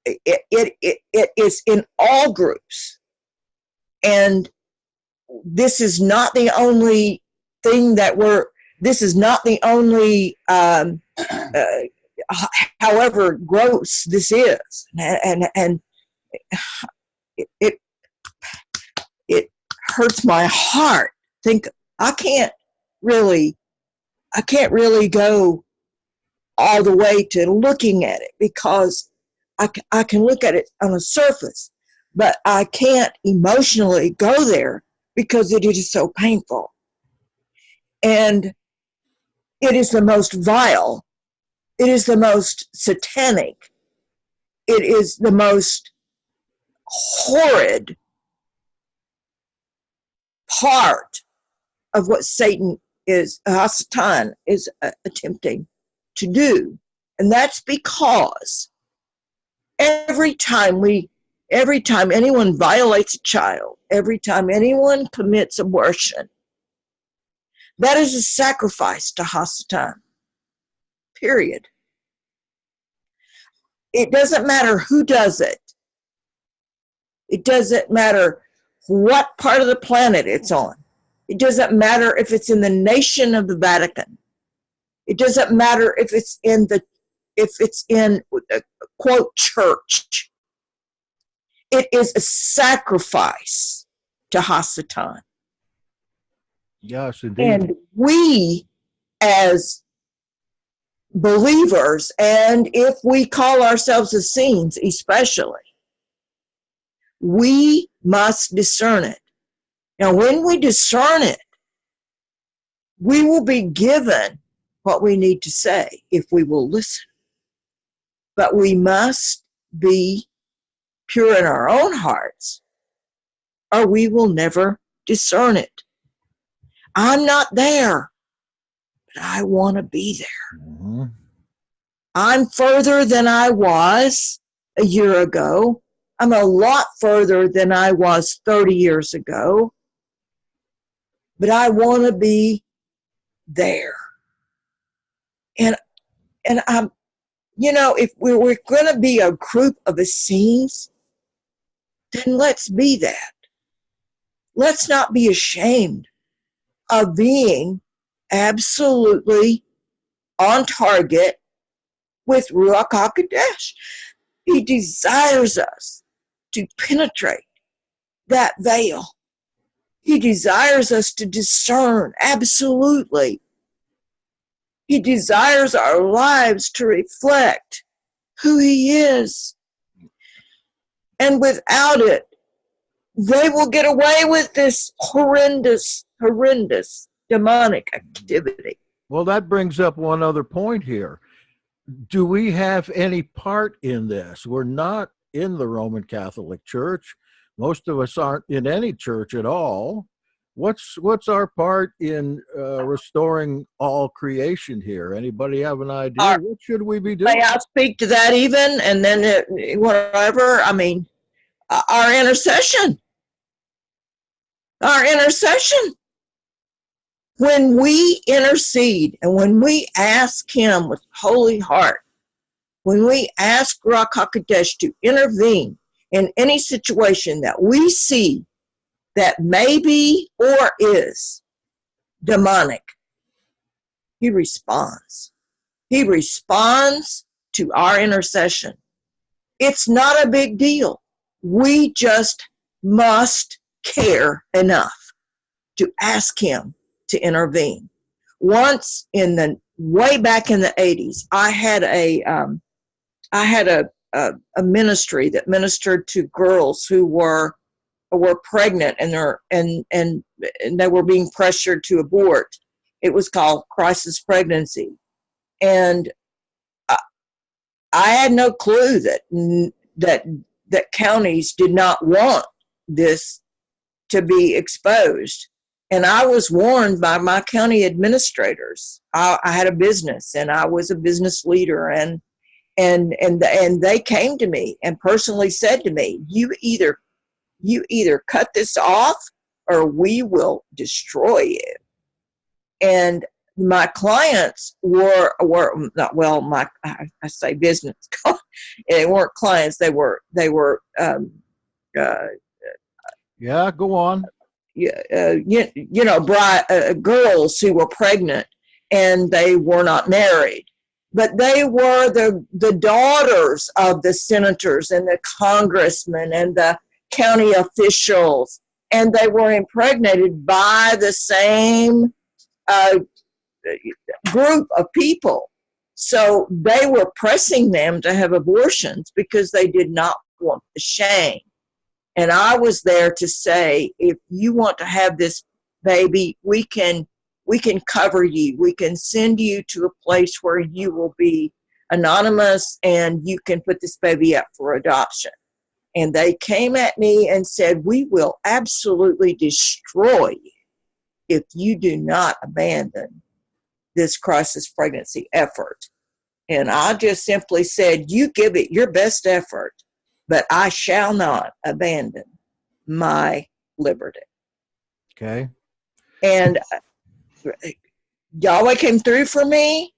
It is in all groups. And this is not the only thing this is not the only, however gross this is. And it hurts my heart. I can't really go all the way to looking at it, because I can look at it on the surface, but I can't emotionally go there because it is so painful. And it is the most vile. It is the most satanic. It is the most horrid part of what Satan Hasatan is attempting to do. And that's because every time anyone violates a child, every time anyone commits abortion, that is a sacrifice to Hasatan. Period. It doesn't matter who does it. It doesn't matter what part of the planet it's on. It doesn't matter if it's in the nation of the Vatican. It doesn't matter if it's in quote church. It is a sacrifice to Hasatan. Yes, indeed. And we, as believers, and if we call ourselves Essenes especially, we must discern it. Now, when we discern it, we will be given what we need to say if we will listen. But we must be pure in our own hearts, or we will never discern it. I'm not there, but I want to be there. Mm-hmm. I'm further than I was a year ago. I'm a lot further than I was 30 years ago. But I want to be there. And I'm, if we're going to be a group of Essenes, then let's be that. Let's not be ashamed of being absolutely on target with Ruach HaKodesh. He desires us to penetrate that veil. He desires us to discern, absolutely. He desires our lives to reflect who he is. And without it, they will get away with this horrendous demonic activity. Well, that brings up one other point here. Do we have any part in this? We're not in the Roman Catholic Church. Most of us aren't in any church at all. What's our part in restoring all creation here? Anybody have an idea? What should we be doing? May I speak to that even? And then whatever, I mean, our intercession. Our intercession. When we intercede and when we ask him with holy heart, when we ask Ruach HaKodesh to intervene in any situation that we see that may be or is demonic, he responds. He responds to our intercession. It's not a big deal. We just must care enough to ask him to intervene. Once way back in the 80s, I had a ministry that ministered to girls who were pregnant and they were being pressured to abort. It was called crisis pregnancy, and I had no clue that counties did not want this to be exposed. And I was warned by my county administrators. I had a business, and I was a business leader, and they came to me and personally said to me, "You either cut this off, or we will destroy you." And my clients were not, well, I say business. They weren't clients. They were yeah, go on. Girls who were pregnant and they were not married, but they were the daughters of the senators and the congressmen and the county officials, and they were impregnated by the same group of people. So they were pressing them to have abortions because they did not want the shame. And I was there to say, if you want to have this baby, we can cover you. We can send you to a place where you will be anonymous and you can put this baby up for adoption. And they came at me and said, we will absolutely destroy you if you do not abandon this crisis pregnancy effort. And I just simply said, you give it your best effort, but I shall not abandon my liberty. Okay. And Yahweh came through for me,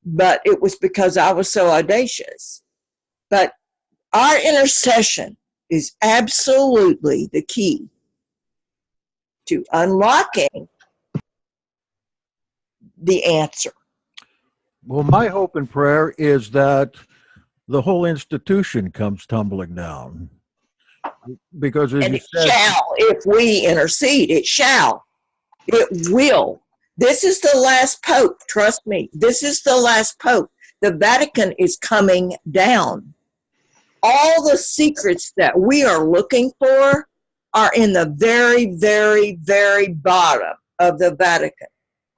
but it was because I was so audacious. But our intercession is absolutely the key to unlocking the answer. Well, my hope and prayer is that the whole institution comes tumbling down. Because as and you it said, shall, if we intercede, it shall. It will. This is the last pope, trust me. This is the last pope. The Vatican is coming down. All the secrets that we are looking for are in the very, very, very bottom of the Vatican.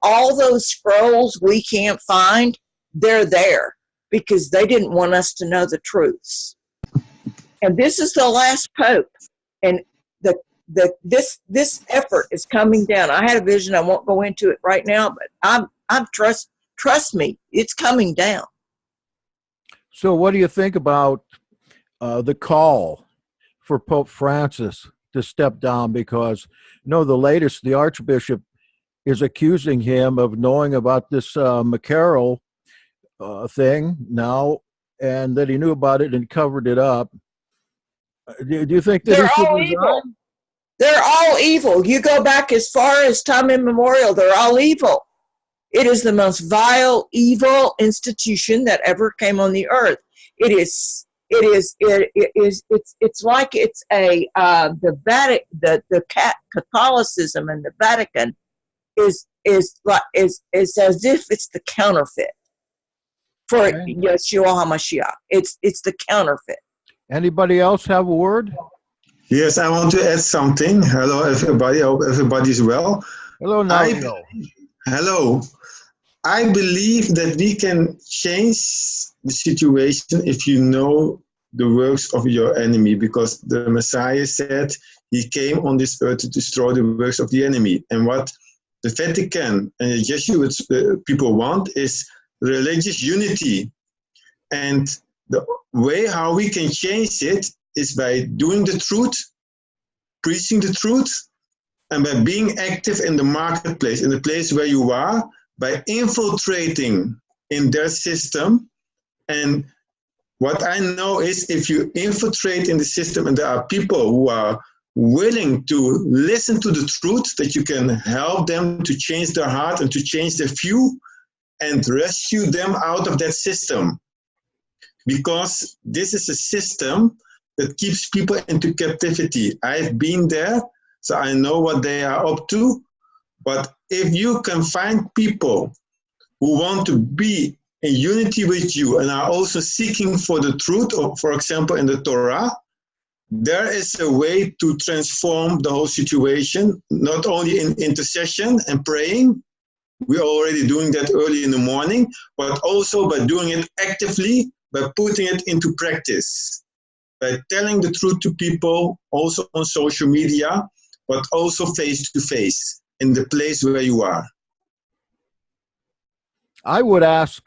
All those scrolls we can't find, they're there because they didn't want us to know the truths. And this is the last pope. And this effort is coming down. I had a vision. I won't go into it right now, but I'm trust me, it's coming down. So what do you think about the call for Pope Francis to step down? Because the Archbishop is accusing him of knowing about this McCarroll thing now, and that he knew about it and covered it up. Do you think that They're he should all resign? evil. They're all evil. You go back as far as time immemorial, they're all evil. It is the most vile, evil institution that ever came on the earth. It's like it's the Catholicism and the Vatican is as if it's the counterfeit for Yeshua HaMashiach. It's the counterfeit. Anybody else have a word? Yes, I want to add something. Hello, everybody. I hope everybody's well. Hello, Nadio. Hello. I believe that we can change the situation if you know the works of your enemy, because the Messiah said he came on this earth to destroy the works of the enemy. And what the Vatican and the Jesuit people want is religious unity. And the way how we can change it is by doing the truth, preaching the truth, and by being active in the marketplace, in the place where you are, by infiltrating in their system. And what I know is if you infiltrate in the system and there are people who are willing to listen to the truth, that you can help them to change their heart and to change their view and rescue them out of that system. Because this is a system that keeps people into captivity. I've been there, so I know what they are up to. But if you can find people who want to be in unity with you and are also seeking for the truth, or for example in the Torah, there is a way to transform the whole situation, not only in intercession and praying, we're already doing that early in the morning, but also by doing it actively, by putting it into practice, by telling the truth to people, also on social media, but also face to face in the place where you are. I would ask,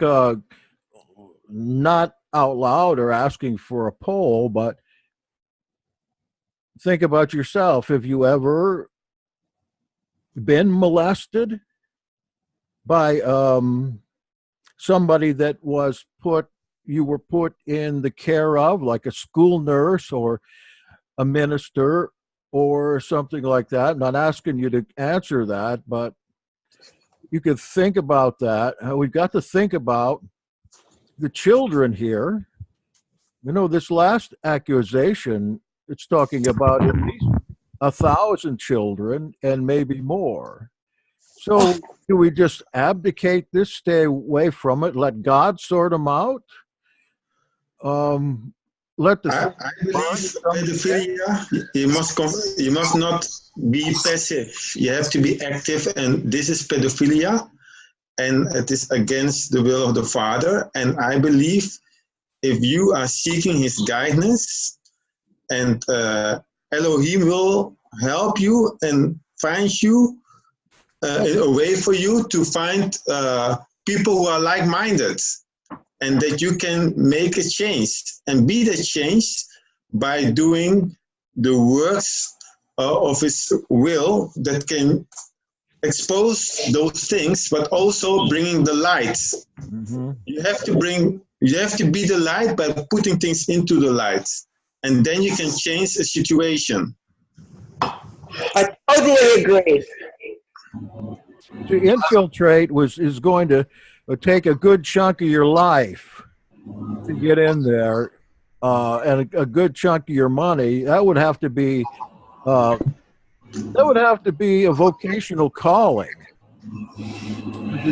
not out loud or asking for a poll, but think about yourself. Have you ever been molested by somebody that you were put in the care of, like a school nurse or a minister or something like that? I'm not asking you to answer that, but you could think about that. We've got to think about the children here. You know, this last accusation, it's talking about at least 1,000 children and maybe more. So do we just abdicate this, stay away from it, let God sort them out? Let the I believe pedophilia, you must not be passive. You have to be active, and this is pedophilia, and it is against the will of the Father. And I believe if you are seeking His guidance, and Elohim will help you and find you a way for you to find people who are like-minded, and that you can make a change and be the change by doing the works of His will that can expose those things, but also bringing the light. Mm-hmm. You have to be the light by putting things into the light, and then you can change a situation. I totally agree. To infiltrate is going to take a good chunk of your life to get in there, and a good chunk of your money. That would have to be a vocational calling.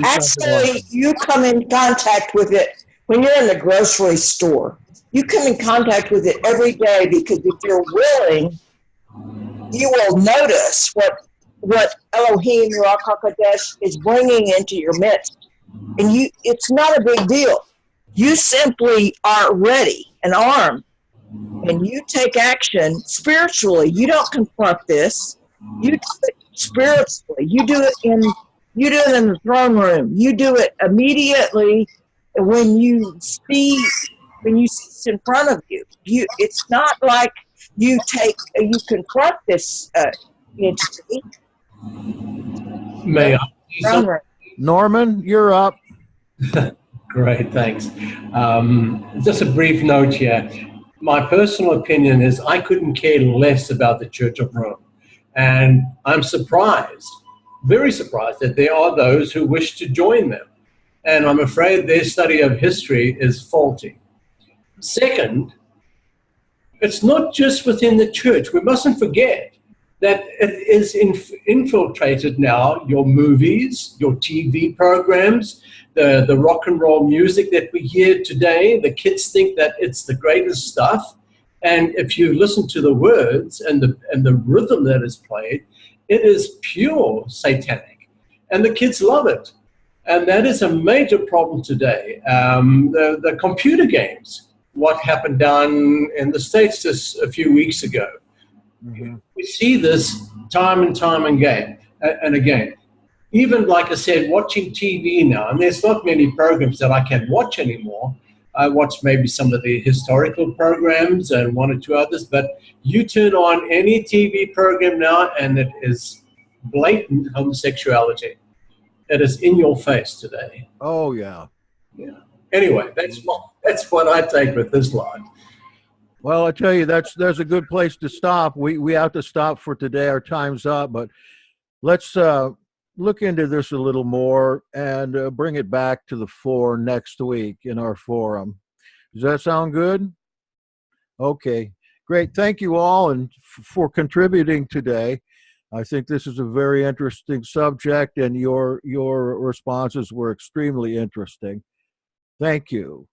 Actually, you come in contact with it when you're in the grocery store. You come in contact with it every day, because if you're willing, you will notice what Elohim Ruach HaKodesh is bringing into your midst. And it's not a big deal. You simply are ready and armed, and you take action spiritually. You don't confront this. You do it spiritually. You do it in the throne room. You do it immediately when you see it's in front of you. It's not like you confront this entity. May I? Norman, you're up. Great, thanks. Just a brief note here. My personal opinion is I couldn't care less about the Church of Rome. And I'm surprised very surprised that there are those who wish to join them. And I'm afraid their study of history is faulty. Second, it's not just within the church. We mustn't forget that it is infiltrated now, your movies, your TV programs, the rock and roll music that we hear today. The kids think that it's the greatest stuff. And if you listen to the words and the rhythm that is played, it is pure satanic. And the kids love it. And that is a major problem today. The computer games, what happened down in the States just a few weeks ago. Mm-hmm. We see this time and time again. And again, even like I said, watching TV now, and there's not many programs that I can watch anymore. I watch maybe some of the historical programs and one or two others, but you turn on any TV program now and it is blatant homosexuality. It is in your face today. Oh, yeah. Yeah. Anyway, that's what I take with this lot. Well, I tell you, there's a good place to stop. We have to stop for today. Our time's up, but let's look into this a little more and bring it back to the fore next week in our forum. Does that sound good? Okay, great. Thank you all and for contributing today. I think this is a very interesting subject, and your responses were extremely interesting. Thank you.